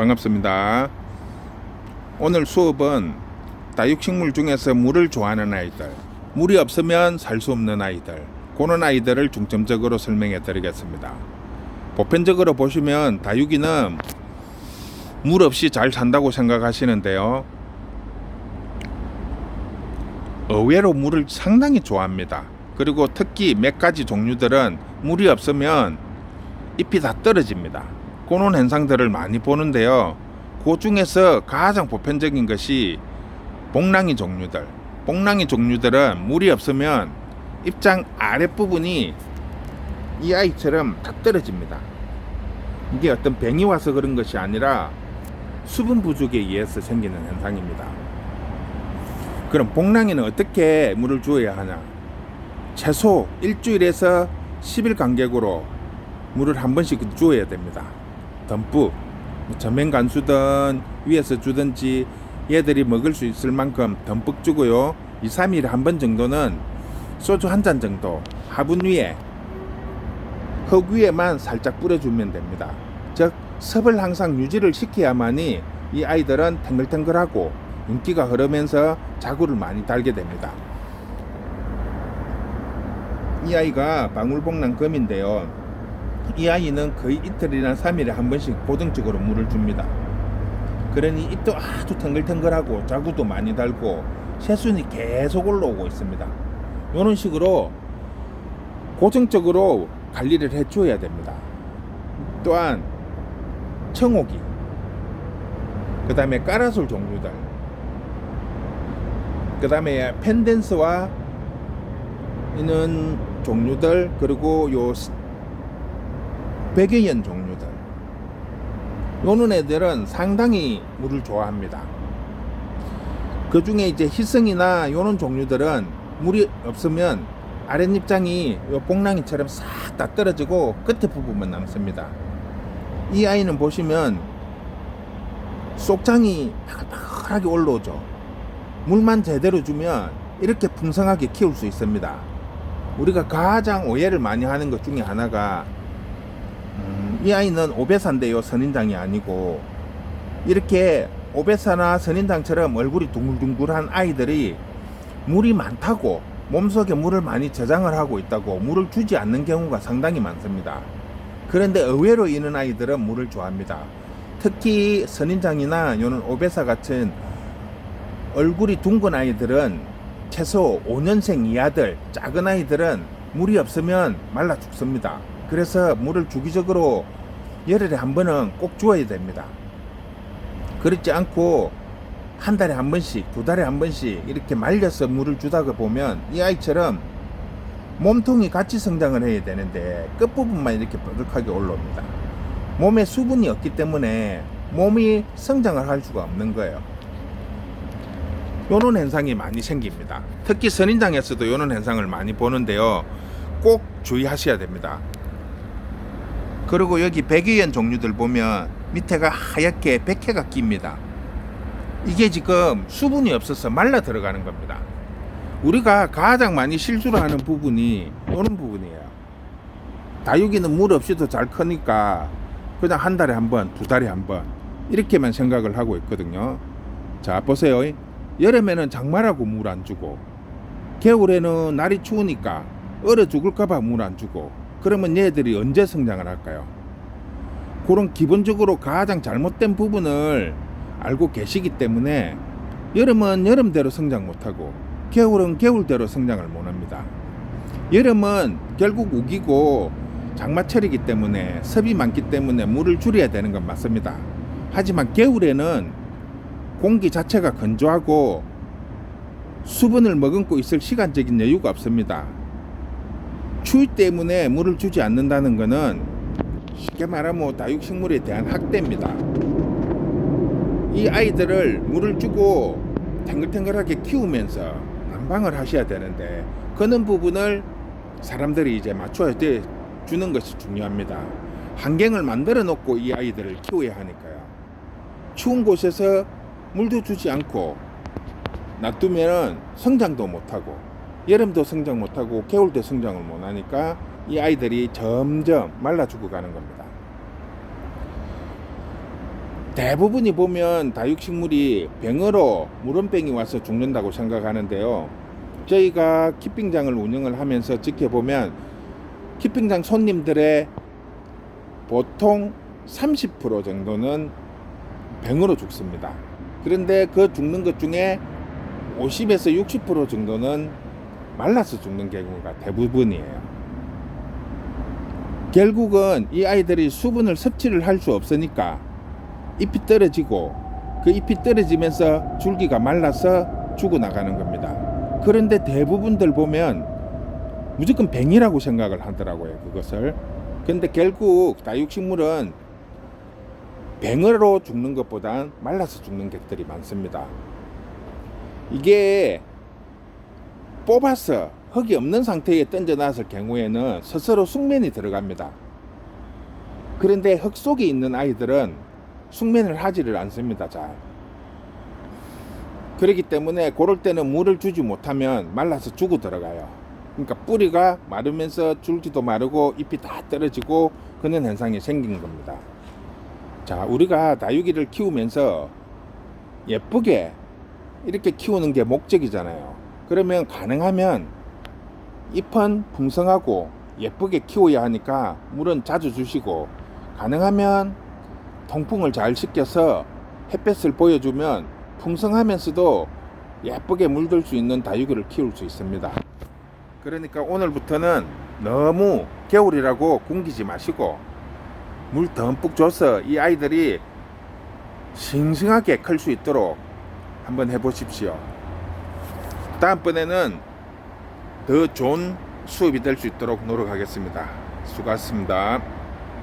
반갑습니다. 오늘 수업은 다육식물 중에서 물을 좋아하는 아이들, 물이 없으면 살 수 없는 아이들, 그런 아이들을 중점적으로 설명해 드리겠습니다. 보편적으로 보시면 다육이는 물 없이 잘 산다고 생각하시는데요, 의외로 물을 상당히 좋아합니다. 그리고 특히 몇 가지 종류들은 물이 없으면 잎이 다 떨어집니다. 그런 현상들을 많이 보는데요, 그 중에서 가장 보편적인 것이 복랑이 종류들. 복랑이 종류들은 물이 없으면 잎장 아랫부분이 이 아이처럼 탁 떨어집니다. 이게 어떤 병이 와서 그런 것이 아니라 수분 부족에 의해서 생기는 현상입니다. 그럼 복랑이는 어떻게 물을 주어야 하냐? 최소 일주일에서 10일 간격으로 물을 한 번씩 주어야 됩니다. 듬뿍 전면 간수든 위에서 주든지 얘들이 먹을 수 있을 만큼 듬뿍 주고요. 2, 3일에 한 번 정도는 소주 한 잔 정도 화분 위에, 흙 위에만 살짝 뿌려주면 됩니다. 즉 습을 항상 유지를 시켜야만이 이 아이들은 탱글탱글하고 윤기가 흐르면서 자구를 많이 달게 됩니다. 이 아이가 방울복랑금인데요, 이 아이는 거의 이틀이나 3일에 한 번씩 고정적으로 물을 줍니다. 그러니 잎도 아주 탱글탱글하고 자구도 많이 달고 새순이 계속 올라오고 있습니다. 이런 식으로 고정적으로 관리를 해줘야 됩니다. 또한 청옥이, 그 다음에 까라솔 종류들, 그 다음에 펜덴스와 있는 종류들, 그리고 요 백여연 종류들, 요런 애들은 상당히 물을 좋아합니다. 그 중에 이제 희성이나 요런 종류들은 물이 없으면 아랫잎장이 요 복랑이처럼 싹 다 떨어지고 끝에 부분만 남습니다. 이 아이는 보시면 속장이 파글파글하게 올라오죠. 물만 제대로 주면 이렇게 풍성하게 키울 수 있습니다. 우리가 가장 오해를 많이 하는 것 중에 하나가 이 아이는 오베사인데요, 선인장이 아니고, 이렇게 오베사나 선인장처럼 얼굴이 둥글둥글한 아이들이 물이 많다고 몸속에 물을 많이 저장을 하고 있다고 물을 주지 않는 경우가 상당히 많습니다. 그런데 의외로 이런 아이들은 물을 좋아합니다. 특히 선인장이나 이런 오베사 같은 얼굴이 둥근 아이들은 최소 5년생 이하들, 작은 아이들은 물이 없으면 말라 죽습니다. 그래서 물을 주기적으로 열흘에 한 번은 꼭 주어야 됩니다. 그렇지 않고 한 달에 한 번씩, 두 달에 한 번씩 이렇게 말려서 물을 주다가 보면 이 아이처럼 몸통이 같이 성장을 해야 되는데 끝부분만 이렇게 뾰족하게 올라옵니다. 몸에 수분이 없기 때문에 몸이 성장을 할 수가 없는 거예요. 이런 현상이 많이 생깁니다. 특히 선인장에서도 이런 현상을 많이 보는데요, 꼭 주의하셔야 됩니다. 그리고 여기 백여연 종류들 보면 밑에가 하얗게 백해가 낍니다. 이게 지금 수분이 없어서 말라 들어가는 겁니다. 우리가 가장 많이 실수를 하는 부분이 이런 부분이에요. 다육이는 물 없이도 잘 크니까 그냥 한 달에 한 번, 두 달에 한 번 이렇게만 생각을 하고 있거든요. 자, 보세요. 여름에는 장마라고 물 안 주고, 겨울에는 날이 추우니까 얼어 죽을까봐 물 안 주고, 그러면 얘들이 언제 성장을 할까요? 그런 기본적으로 가장 잘못된 부분을 알고 계시기 때문에 여름은 여름대로 성장 못하고 겨울은 겨울대로 성장을 못합니다. 여름은 결국 우기고 장마철이기 때문에 습이 많기 때문에 물을 줄여야 되는 건 맞습니다. 하지만 겨울에는 공기 자체가 건조하고 수분을 머금고 있을 시간적인 여유가 없습니다. 추위 때문에 물을 주지 않는다는 것은 쉽게 말하면 다육식물에 대한 학대입니다. 이 아이들을 물을 주고 탱글탱글하게 키우면서 난방을 하셔야 되는데, 그런 부분을 사람들이 이제 맞춰 주는 것이 중요합니다. 환경을 만들어 놓고 이 아이들을 키워야 하니까요. 추운 곳에서 물도 주지 않고 놔두면 성장도 못하고, 여름도 성장 못하고 겨울도 성장을 못하니까 이 아이들이 점점 말라 죽어가는 겁니다. 대부분이 보면 다육식물이 병으로 물원병이 와서 죽는다고 생각하는데요. 저희가 키핑장을 운영을 하면서 지켜보면 키핑장 손님들의 보통 30% 정도는 병으로 죽습니다. 그런데 그 죽는 것 중에 50에서 60% 정도는 말라서 죽는 경우가 대부분이에요. 결국은 이 아이들이 수분을 섭취를 할 수 없으니까 잎이 떨어지고 그 잎이 떨어지면서 줄기가 말라서 죽어나가는 겁니다. 그런데 대부분들 보면 무조건 병이라고 생각을 하더라고요, 그것을. 근데 결국 다육식물은 병으로 죽는 것보단 말라서 죽는 객들이 많습니다. 이게 뽑아서 흙이 없는 상태에 던져놨을 경우에는 스스로 숙면이 들어갑니다. 그런데 흙 속에 있는 아이들은 숙면을 하지를 않습니다. 잘. 그렇기 때문에 그럴 때는 물을 주지 못하면 말라서 죽어 들어가요. 그러니까 뿌리가 마르면서 줄기도 마르고 잎이 다 떨어지고 그런 현상이 생긴 겁니다. 자, 우리가 다육이를 키우면서 예쁘게 이렇게 키우는 게 목적이잖아요. 그러면 가능하면 잎은 풍성하고 예쁘게 키워야 하니까 물은 자주 주시고, 가능하면 통풍을 잘 시켜서 햇볕을 보여주면 풍성하면서도 예쁘게 물들 수 있는 다육이를 키울 수 있습니다. 그러니까 오늘부터는 너무 겨울이라고 굶기지 마시고 물 듬뿍 줘서 이 아이들이 싱싱하게 클 수 있도록 한번 해보십시오. 다음번에는 더 좋은 수업이 될 수 있도록 노력하겠습니다. 수고하셨습니다.